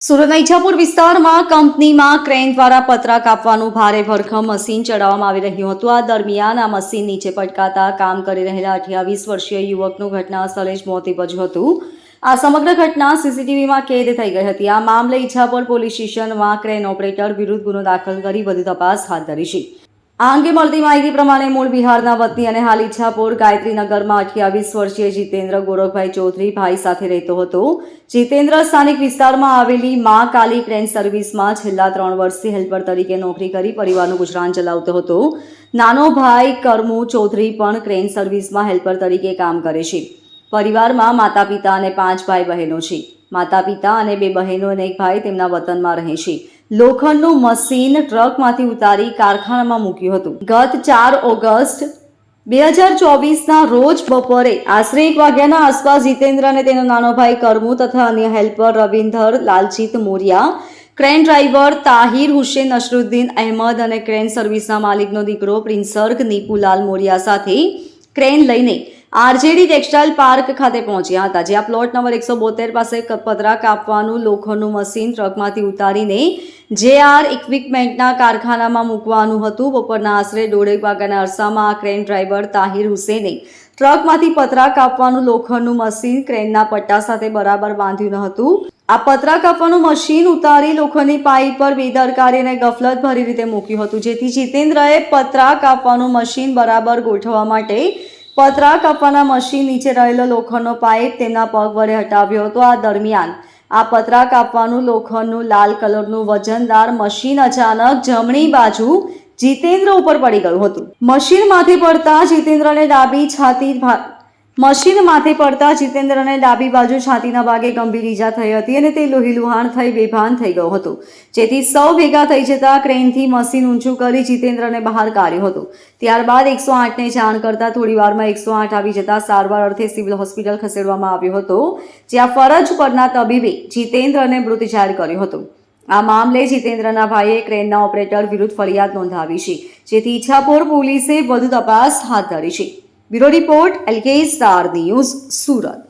સુરતના ઈચ્છાપુર વિસ્તારમાં કંપનીમાં ક્રેન દ્વારા પતરા કાપવાનું ભારે ભરખમ મશીન ચડાવવામાં આવી રહ્યું હતું. આ દરમિયાન આ મશીન નીચે પટકાતા કામ કરી રહેલા 28 વર્ષીય યુવકનું ઘટના સ્થળે જ મોત નીપજ્યું હતું. આ સમગ્ર ઘટના સીસીટીવીમાં કેદ થઈ ગઈ હતી. આ મામલે ઈચ્છાપુર પોલીસ સ્ટેશનમાં ક્રેન ઓપરેટર વિરુદ્ધ ગુનો દાખલ કરી વધુ તપાસ હાથ ધરી છે. આ અંગે મળતી માહિતી પ્રમાણે મૂળ બિહારના વતની અને હાલ ઈચ્છાપુર ગાયત્રીનગરમાં 28 વર્ષીય જીતેન્દ્ર ગોરખભાઈ ચૌધરી ભાઈ સાથે રહેતો હતો. જીતેન્દ્ર સ્થાનિક વિસ્તારમાં આવેલી મા કાલી ક્રેન સર્વિસમાં છેલ્લા 3 વર્ષથી હેલ્પર તરીકે નોકરી કરી પરિવારનું ગુજરાન ચલાવતો હતો. નાનો ભાઈ કરમુ ચૌધરી પણ ક્રેન સર્વિસમાં હેલ્પર તરીકે કામ કરે છે. પરિવારમાં માતા પિતા અને 5 ભાઈ બહેનો છે. માતા પિતા અને 2 બહેનો અને 1 ભાઈ તેમના વતનમાં રહે છે. લોખંડનું મશીન ટ્રકમાંથી ઉતારી કારખાનામાં મૂક્યું હતું. ગત 4 ઓગસ્ટ 2024ના રોજ બપોરે આશરે 1 વાગ્યાના આસપાસ જીતેન્દ્ર અને તેનો નાનો ભાઈ કરમુ તથા અન્ય helper Ravinder Laljit Moriya, crane driver Tahir Hussain Nasruddin Ahmed અને ક્રેન સર્વિસના માલિકનો દીકરો પ્રિન્સર્ગ નીપુલાલ મોરિયા સાથે ક્રેન લઈને આરજેડી ટેક્સટાઇલ પાર્ક ખાતે પહોંચ્યા હતા. જ્યાં પ્લોટ નંબર 172 પાસે પતરા કાપવાનું લોખંડનું મશીન ટ્રકમાંથી ઉતારીને JR ઇક્વિપમેન્ટના કારખાનામાં મૂકવાનું હતું. બપોરના આશરે 1:30 વાગ્યાના અરસામાં આ ક્રેન ડ્રાઈવર તાહિર હુસેને ટ્રકમાંથી પતરા કાપવાનું લોખંડનું મશીન ક્રેનના પટ્ટા સાથે બરાબર બાંધ્યું ન હતું. આ પતરા કાપવાનું મશીન ઉતારી લોખંડની પાઇપ પર બેદરકારી અને ગફલતભરી રીતે મૂક્યું હતું. જેથી જીતેન્દ્રએ પતરા કાપવાનું મશીન બરાબર ગોઠવવા માટે પતરા કાપવાના મશીન નીચે રહેલો લોખંડનો પાઇપ તેમના પગ વડે હટાવ્યો હતો. આ દરમિયાન આ પતરા કાપવાનું લોખંડનું લાલ કલરનું વજનદાર મશીન અચાનક જમણી બાજુ જીતેન્દ્ર ઉપર પડી ગયું હતું. મશીન માથે પડતા જીતેન્દ્રને ડાબી બાજુ છાતીના ભાગે ગંભીર ઈજા થઈ હતી અને તે લોહીલુહાણ થઈ બેભાન થઈ ગયો હતો. જેથી સૌ ભેગા થઈ જતા ક્રેનથી મશીન ઊંચું કરી જીતેન્દ્રને બહાર કાઢ્યો હતો. ત્યારબાદ 108ને જાણ કરતા થોડીવારમાં 108 આવી જતા સારવાર અર્થે સિવિલ હોસ્પિટલ ખસેડવામાં આવ્યો હતો. જ્યાં ફરજ પરના તબીબે જીતેન્દ્રને મૃત જાહેર કર્યો હતો. આ મામલે જીતેન્દ્રના ભાઈએ ક્રેનના ઓપરેટર વિરુદ્ધ ફરિયાદ નોંધાવી છે. જેથી ઈચ્છાપુર પોલીસે વધુ તપાસ હાથ ધરી છે. Bureau report LK star news, Surat.